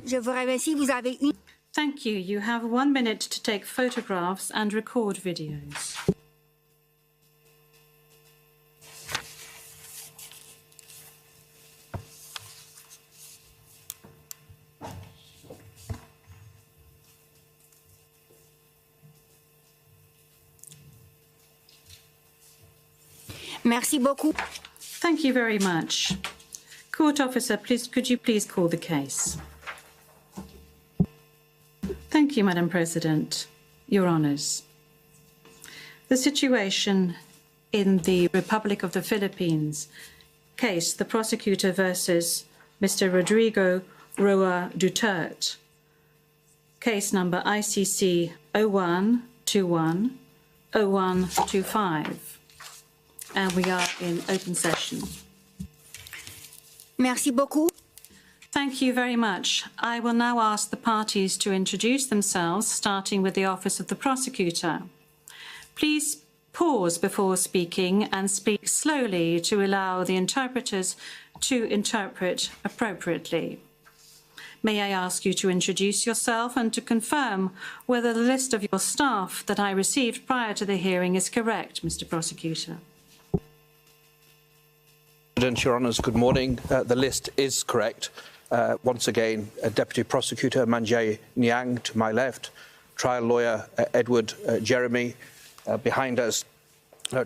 Je vous remercie. Vous avez une... Thank you. You have 1 minute to take photographs and record videos. Merci beaucoup. Thank you very much. Court officer, please, could you please call the case? Thank you, Madam President. Your Honours. The situation in the Republic of the Philippines case, the prosecutor versus Mr. Rodrigo Roa Duterte, case number ICC 0121 0125. And we are in open session. Merci beaucoup. Thank you very much. I will now ask the parties to introduce themselves, starting with the Office of the Prosecutor. Please pause before speaking and speak slowly to allow the interpreters to interpret appropriately. May I ask you to introduce yourself and to confirm whether the list of your staff that I received prior to the hearing is correct, Mr. Prosecutor? Your Honours, good morning. The list is correct. Once again, Deputy Prosecutor Manjay Niang to my left, trial lawyer Edward Jeremy behind us,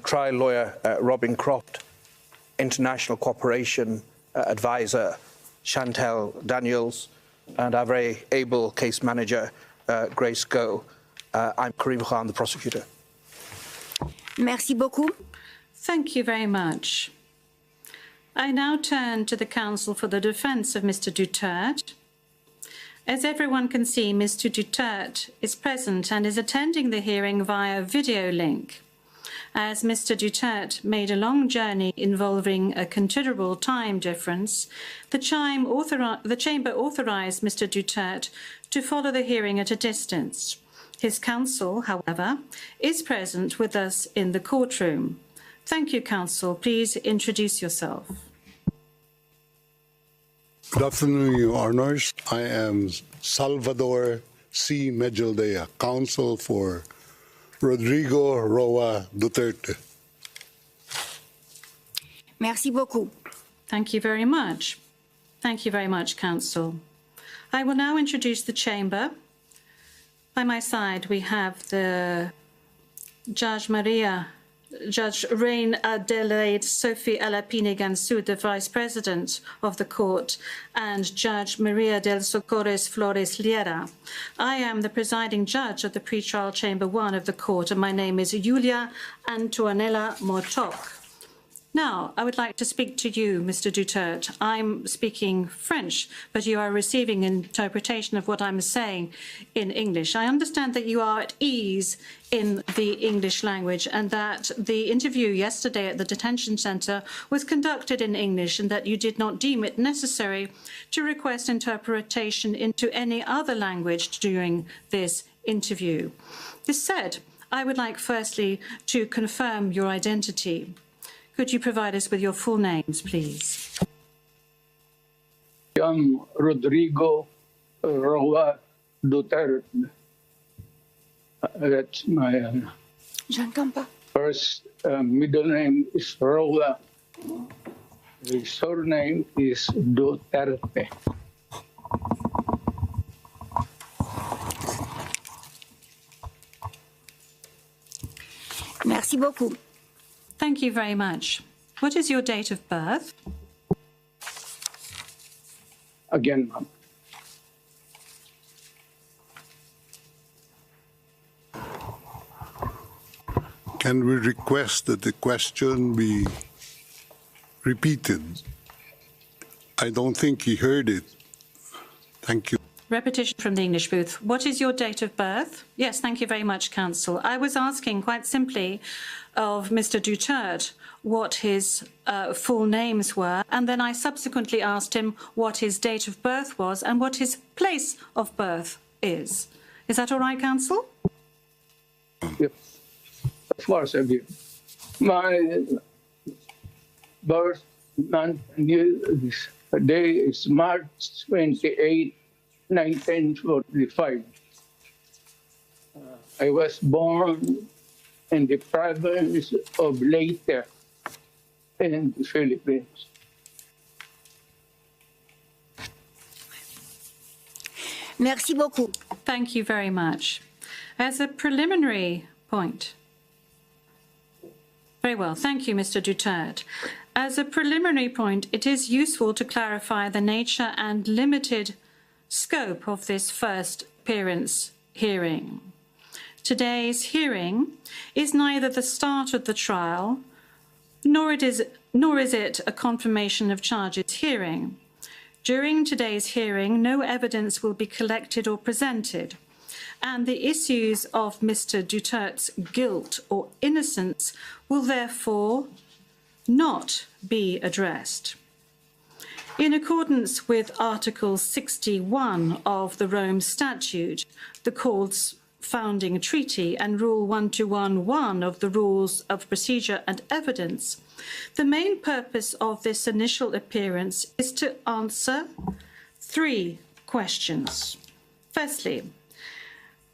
trial lawyer Robin Croft, international cooperation advisor Chantel Daniels, and our very able case manager Grace Go. I'm Karim Khan, the prosecutor. Merci beaucoup. Thank you very much. I now turn to the counsel for the defence of Mr. Duterte. As everyone can see, Mr. Duterte is present and is attending the hearing via video link. As Mr. Duterte made a long journey involving a considerable time difference, the chamber authorised Mr. Duterte to follow the hearing at a distance. His counsel, however, is present with us in the courtroom. Thank you, counsel. Please introduce yourself. Good afternoon, Your Honours. I am Salvador C. Medjaldea, counsel for Rodrigo Roa Duterte. Merci beaucoup. Thank you very much. Thank you very much, counsel. I will now introduce the chamber. By my side, we have the Judge Rain Adelaide Sophie Alapine Gansu, the Vice President of the Court, and Judge Maria del Socorres Flores Liera. I am the presiding judge of the pretrial chamber 1 of the court, and my name is Julia Antonella Motok. Now, I would like to speak to you, Mr. Duterte. I'm speaking French, but you are receiving interpretation of what I'm saying in English. I understand that you are at ease in the English language and that the interview yesterday at the detention center was conducted in English and that you did not deem it necessary to request interpretation into any other language during this interview. This said, I would like firstly to confirm your identity. Could you provide us with your full names, please? I'm Rodrigo Roa Duterte. That's my first middle name is Roa. The surname is Duterte. Merci beaucoup. Thank you very much. What is your date of birth? Again, Can we request that the question be repeated? I don't think he heard it. Thank you. Repetition from the English booth. What is your date of birth? Yes, thank you very much, counsel. I was asking quite simply of Mr. Duterte what his full names were, and then I subsequently asked him what his date of birth was and what his place of birth is. Is that all right, counsel? Yep. Of course, I do. My birth month and day is March 28, 1945. I was born in the province of Leyte in the Philippines. Merci beaucoup. Thank you very much. As a preliminary point, very well, thank you, Mr. Duterte. As a preliminary point, it is useful to clarify the nature and limited scope of this first appearance hearing. Today's hearing is neither the start of the trial, nor is it a confirmation of charges hearing. During today's hearing, no evidence will be collected or presented, and the issues of Mr. Duterte's guilt or innocence will therefore not be addressed. In accordance with Article 61 of the Rome Statute, the Court's founding treaty, and Rule 1211 of the Rules of Procedure and Evidence, the main purpose of this initial appearance is to answer 3 questions. Firstly,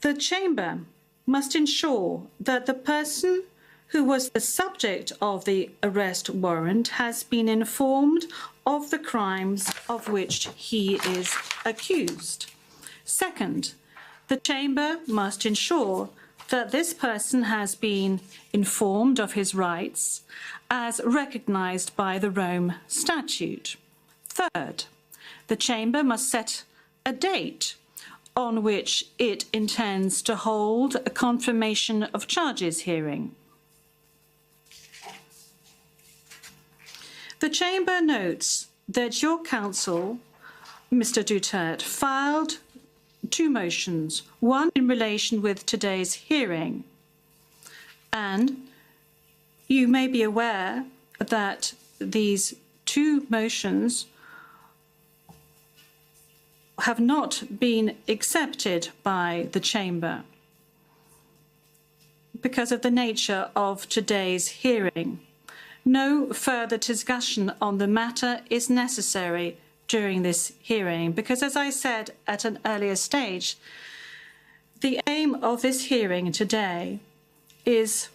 the Chamber must ensure that the person who was the subject of the arrest warrant has been informed of the crimes of which he is accused. Second, the Chamber must ensure that this person has been informed of his rights as recognized by the Rome Statute. Third, the Chamber must set a date on which it intends to hold a confirmation of charges hearing. The Chamber notes that your counsel, Mr. Duterte, filed 2 motions, one in relation with today's hearing, and you may be aware that these 2 motions have not been accepted by the Chamber because of the nature of today's hearing. No further discussion on the matter is necessary during this hearing because, as I said at an earlier stage, the aim of this hearing today is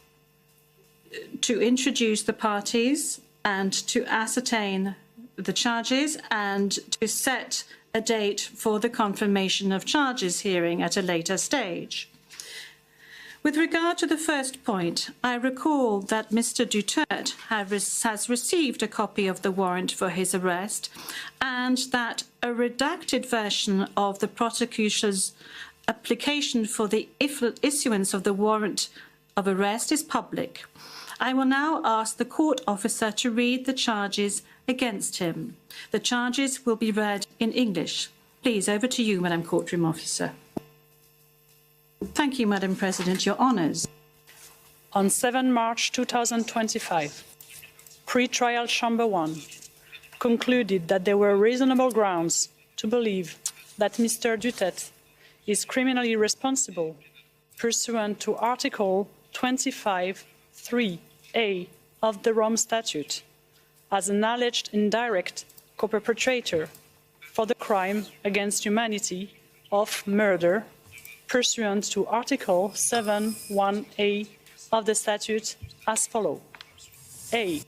to introduce the parties and to ascertain the charges and to set a date for the confirmation of charges hearing at a later stage. With regard to the first point, I recall that Mr. Duterte has received a copy of the warrant for his arrest and that a redacted version of the prosecutor's application for the issuance of the warrant of arrest is public. I will now ask the court officer to read the charges against him. The charges will be read in English. Please, over to you, Madam Courtroom Officer. Thank you, Madam President. Your honours. On 7 March 2025, Pre-Trial Chamber 1 concluded that there were reasonable grounds to believe that Mr. Duterte is criminally responsible pursuant to Article 25(3)(a) of the Rome Statute as an alleged indirect co-perpetrator for the crime against humanity of murder pursuant to Article 7(1)(a) of the statute as follows. A.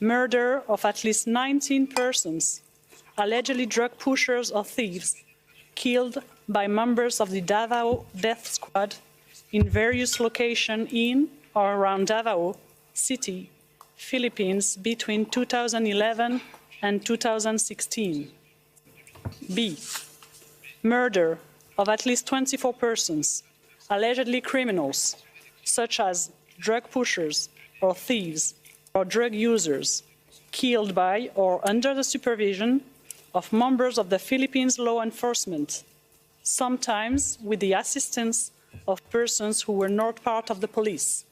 Murder of at least 19 persons, allegedly drug pushers or thieves, killed by members of the Davao Death Squad in various locations in or around Davao City, Philippines between 2011 and 2016. B. Murder of at least 24 persons, allegedly criminals, such as drug pushers or thieves or drug users, killed by or under the supervision of members of the Philippines law enforcement, sometimes with the assistance of persons who were not part of the police,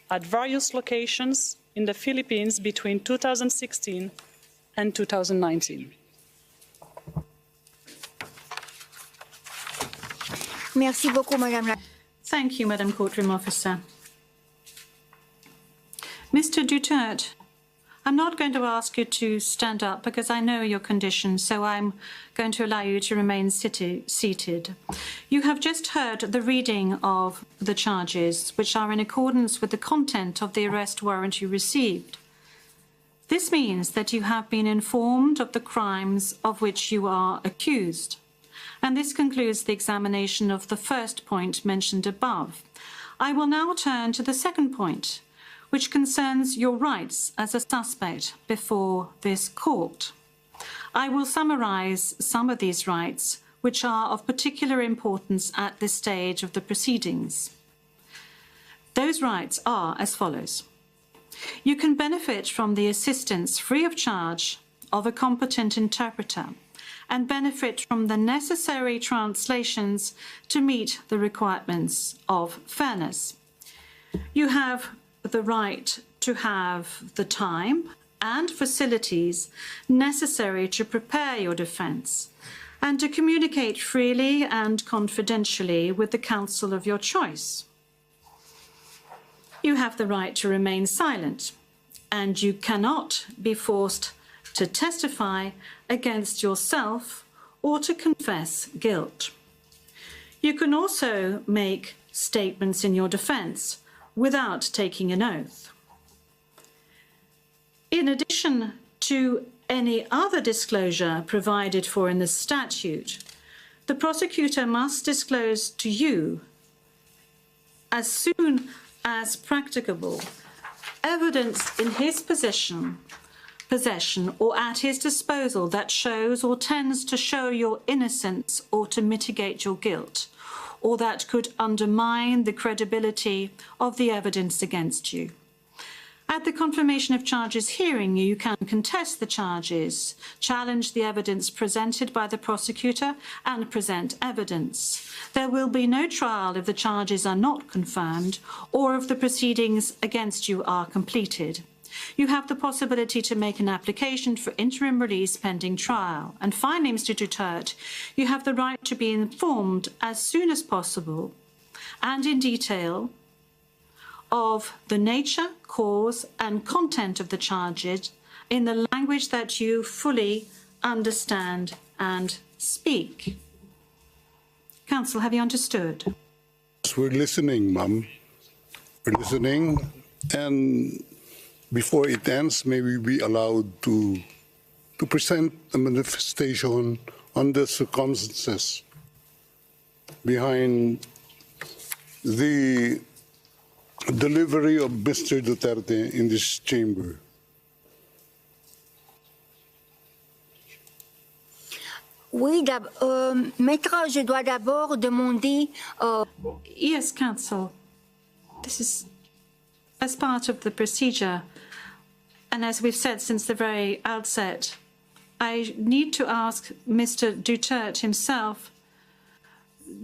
at various locations in the Philippines between 2016 and 2019. Merci beaucoup, Madame la... Thank you, Madam Courtroom Officer. Mr. Duterte, I'm not going to ask you to stand up because I know your condition, so I'm going to allow you to remain seated. You have just heard the reading of the charges, which are in accordance with the content of the arrest warrant you received. This means that you have been informed of the crimes of which you are accused. And this concludes the examination of the first point mentioned above. I will now turn to the second point, which concerns your rights as a suspect before this court. I will summarize some of these rights, which are of particular importance at this stage of the proceedings. Those rights are as follows. You can benefit from the assistance free of charge of a competent interpreter and benefit from the necessary translations to meet the requirements of fairness. You have the right to have the time and facilities necessary to prepare your defense and to communicate freely and confidentially with the counsel of your choice. You have the right to remain silent, and you cannot be forced to testify against yourself or to confess guilt. You can also make statements in your defense without taking an oath. In addition to any other disclosure provided for in the statute, the prosecutor must disclose to you, as soon as practicable, evidence in his possession or at his disposal that shows or tends to show your innocence or to mitigate your guilt, or that could undermine the credibility of the evidence against you. At the confirmation of charges hearing, you can contest the charges, challenge the evidence presented by the prosecutor, and present evidence. There will be no trial if the charges are not confirmed or if the proceedings against you are completed. You have the possibility to make an application for interim release pending trial. And finally, Mr. Duterte, you have the right to be informed as soon as possible and in detail of the nature, cause, and content of the charges in the language that you fully understand and speak. Counsel, have you understood? We're listening, ma'am. We're listening, and before it ends, may we be allowed to present a manifestation on the circumstances behind the delivery of Mr. Duterte in this chamber. Oui, maître, je dois d'abord demander... Yes, counsel. This is as part of the procedure. And as we've said since the very outset, I need to ask Mr. Duterte himself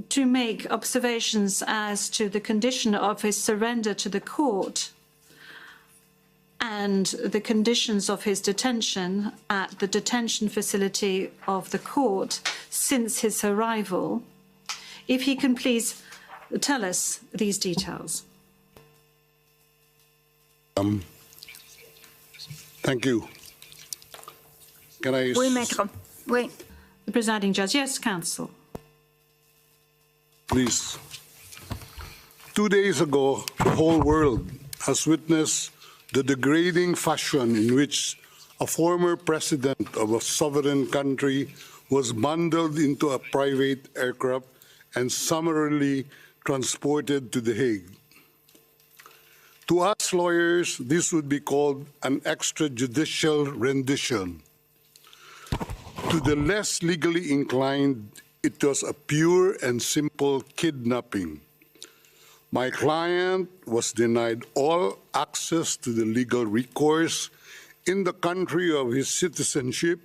to make observations as to the condition of his surrender to the court and the conditions of his detention at the detention facility of the court since his arrival. If he can please tell us these details. Thank you. Can I... Oui, maître. Oui. The presiding judge. Yes, counsel. Please. 2 days ago, the whole world has witnessed the degrading fashion in which a former president of a sovereign country was bundled into a private aircraft and summarily transported to The Hague. To us lawyers, this would be called an extrajudicial rendition. To the less legally inclined, it was a pure and simple kidnapping. My client was denied all access to the legal recourse in the country of his citizenship,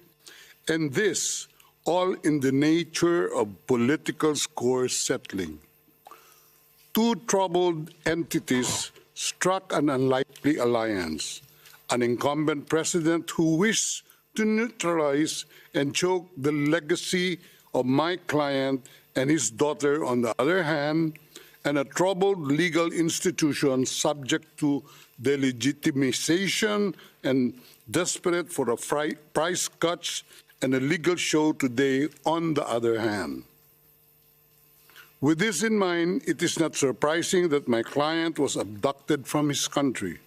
and this all in the nature of political score settling. Two troubled entities struck an unlikely alliance, an incumbent president who wished to neutralize and choke the legacy of my client and his daughter on the other hand, and a troubled legal institution subject to delegitimization and desperate for a price cuts and a legal show today, on the other hand. With this in mind, it is not surprising that my client was abducted from his country.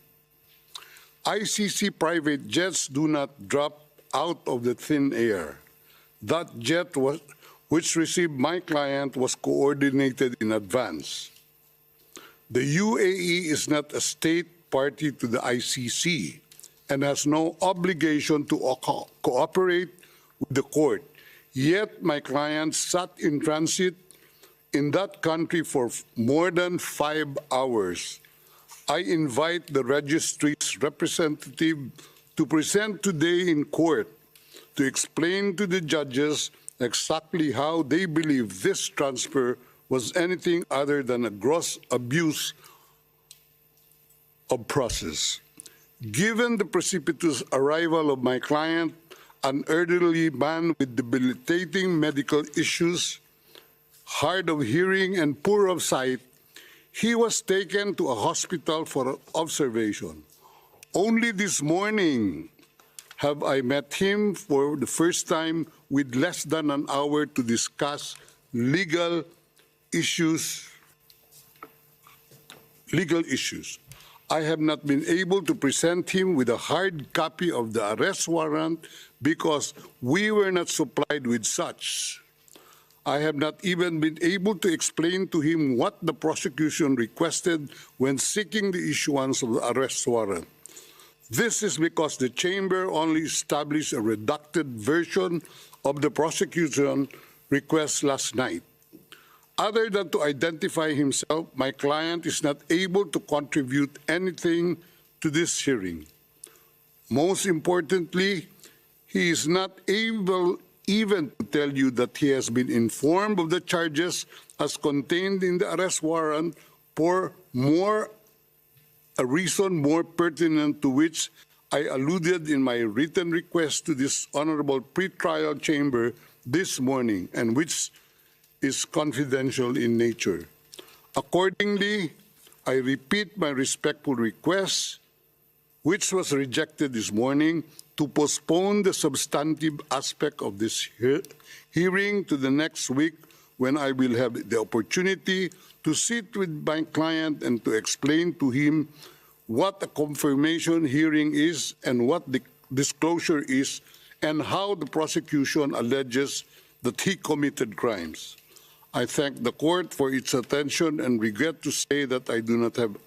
ICC private jets do not drop out of the thin air. That jet which received my client was coordinated in advance. The UAE is not a state party to the ICC and has no obligation to cooperate with the court. Yet my client sat in transit in that country for more than 5 hours. I invite the registry's representative to present today in court to explain to the judges exactly how they believe this transfer was anything other than a gross abuse of process. Given the precipitous arrival of my client, an elderly man with debilitating medical issues, hard of hearing and poor of sight, he was taken to a hospital for observation. Only this morning have I met him for the first time with less than an hour to discuss legal issues. I have not been able to present him with a hard copy of the arrest warrant because we were not supplied with such. I have not even been able to explain to him what the prosecution requested when seeking the issuance of the arrest warrant. This is because the chamber only established a redacted version of the prosecution request last night. Other than to identify himself, my client is not able to contribute anything to this hearing. Most importantly, he is not able even to tell you that he has been informed of the charges as contained in the arrest warrant for a reason more pertinent to which I alluded in my written request to this honorable pretrial chamber this morning, and which is confidential in nature. Accordingly, I repeat my respectful request, which was rejected this morning, to postpone the substantive aspect of this hearing to the next week, when I will have the opportunity to sit with my client and to explain to him what a confirmation hearing is and what the disclosure is, and how the prosecution alleges that he committed crimes. I thank the court for its attention and regret to say that I do not have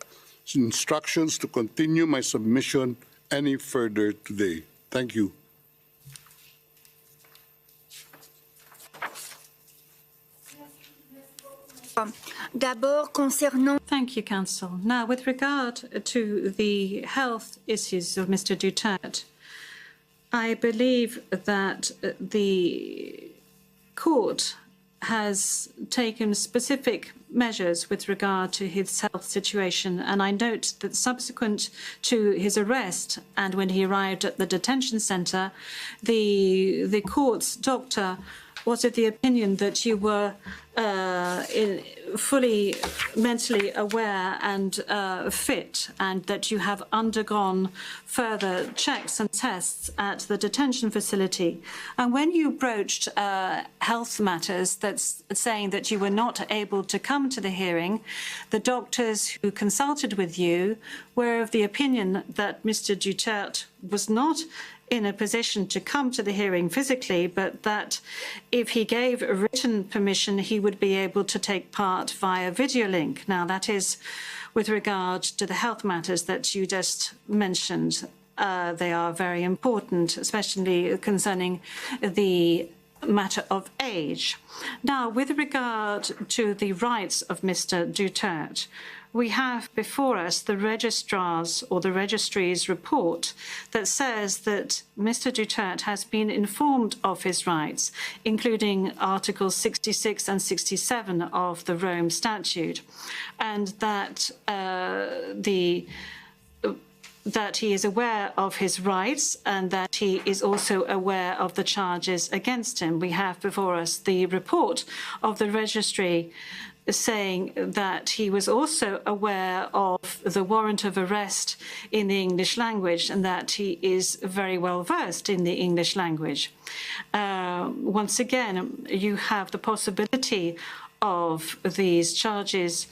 instructions to continue my submission any further today. Thank you. D'abord, concernant... Thank you, Counsel. Now, with regard to the health issues of Mr. Duterte, I believe that the court has taken specific measures with regard to his health situation, and I note that subsequent to his arrest and when he arrived at the detention centre, the court's doctor was of the opinion that you were fully mentally aware and fit, and that you have undergone further checks and tests at the detention facility. And when you broached health matters, that's saying that you were not able to come to the hearing, the doctors who consulted with you were of the opinion that Mr. Duterte was not in a position to come to the hearing physically, but that if he gave a written permission, he would be able to take part via video link. Now, that is with regard to the health matters that you just mentioned. They are very important, especially concerning the matter of age. Now, with regard to the rights of Mr. Duterte, we have before us the registrar's or the registry's report that says that Mr. Duterte has been informed of his rights, including Articles 66 and 67 of the Rome Statute, and that that he is aware of his rights and that he is also aware of the charges against him. We have before us the report of the registry saying that he was also aware of the warrant of arrest in the English language and that he is very well versed in the English language. Once again, you have the possibility of these charges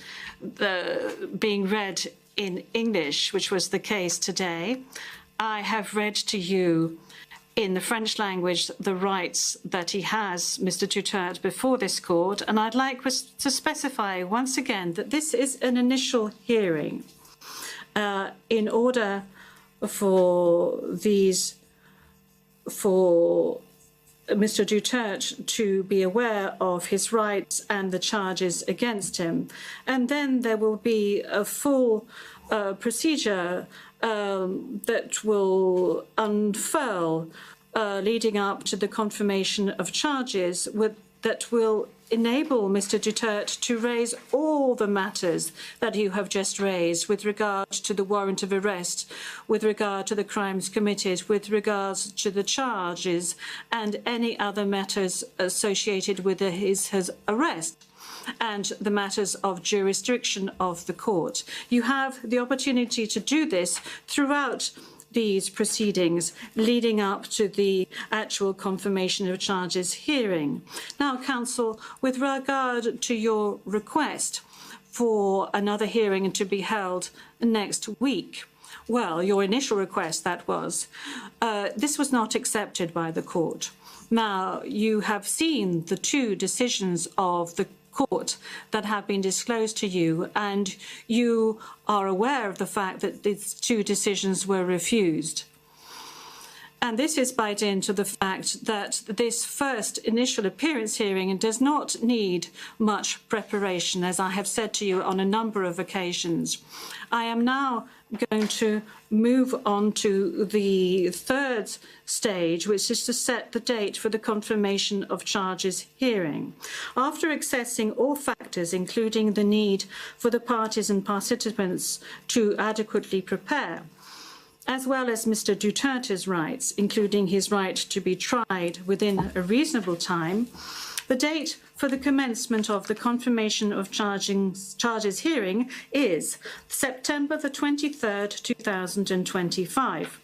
being read in English, which was the case today. I have read to you in the French language the rights that he has, Mr. Duterte, before this court, and I'd like to specify once again that this is an initial hearing in order for Mr. Duterte to be aware of his rights and the charges against him. And then there will be a full procedure that will unfurl leading up to the confirmation of charges that will enable Mr. Duterte to raise all the matters that you have just raised with regard to the warrant of arrest, with regard to the crimes committed, with regards to the charges and any other matters associated with his arrest and the matters of jurisdiction of the court. You have the opportunity to do this throughout these proceedings leading up to the actual confirmation of charges hearing. Now, counsel, with regard to your request for another hearing to be held next week, well, your initial request, that was, this was not accepted by the court. Now, you have seen the two decisions of the court that have been disclosed to you, and you are aware of the fact that these two decisions were refused. And this is by dint of the fact that this first initial appearance hearing does not need much preparation, as I have said to you on a number of occasions. I am now going to move on to the third stage, which is to set the date for the confirmation of charges hearing. After assessing all factors, including the need for the parties and participants to adequately prepare, as well as Mr. Duterte's rights, including his right to be tried within a reasonable time, the date for the commencement of the confirmation of charges hearing is September the 23rd, 2025.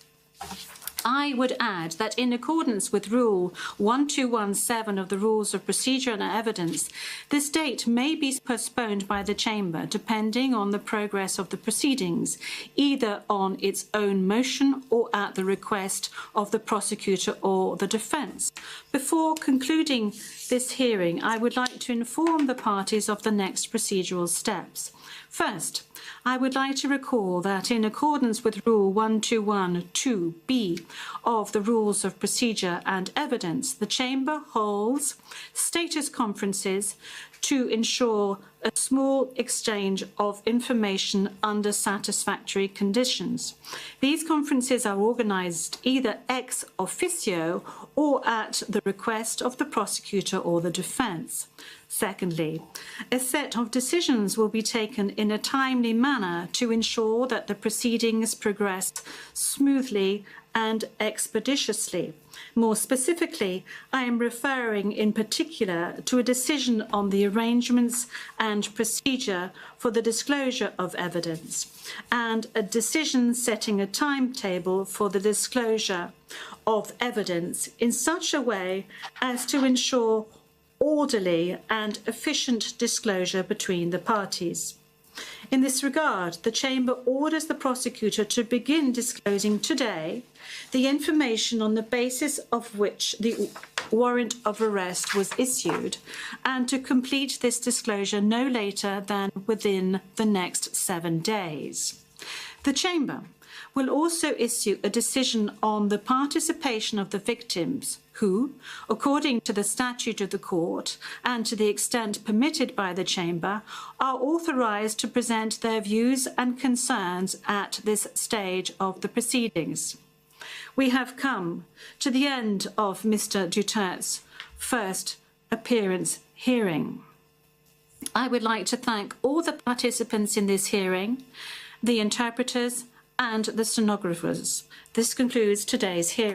I would add that in accordance with Rule 1217 of the Rules of Procedure and Evidence, this date may be postponed by the Chamber depending on the progress of the proceedings, either on its own motion or at the request of the prosecutor or the defence. Before concluding this hearing, I would like to inform the parties of the next procedural steps. First, I would like to recall that in accordance with Rule 1212B of the Rules of Procedure and Evidence, the Chamber holds status conferences to ensure a small exchange of information under satisfactory conditions. These conferences are organised either ex officio or at the request of the prosecutor or the defence. Secondly, a set of decisions will be taken in a timely manner to ensure that the proceedings progress smoothly and expeditiously. More specifically, I am referring in particular to a decision on the arrangements and procedure for the disclosure of evidence, and a decision setting a timetable for the disclosure of evidence in such a way as to ensure orderly and efficient disclosure between the parties. In this regard, the Chamber orders the prosecutor to begin disclosing today the information on the basis of which the warrant of arrest was issued, and to complete this disclosure no later than within the next 7 days. The Chamber will also issue a decision on the participation of the victims who, according to the statute of the court and to the extent permitted by the Chamber, are authorised to present their views and concerns at this stage of the proceedings. We have come to the end of Mr. Duterte's first appearance hearing. I would like to thank all the participants in this hearing, the interpreters and the stenographers. This concludes today's hearing.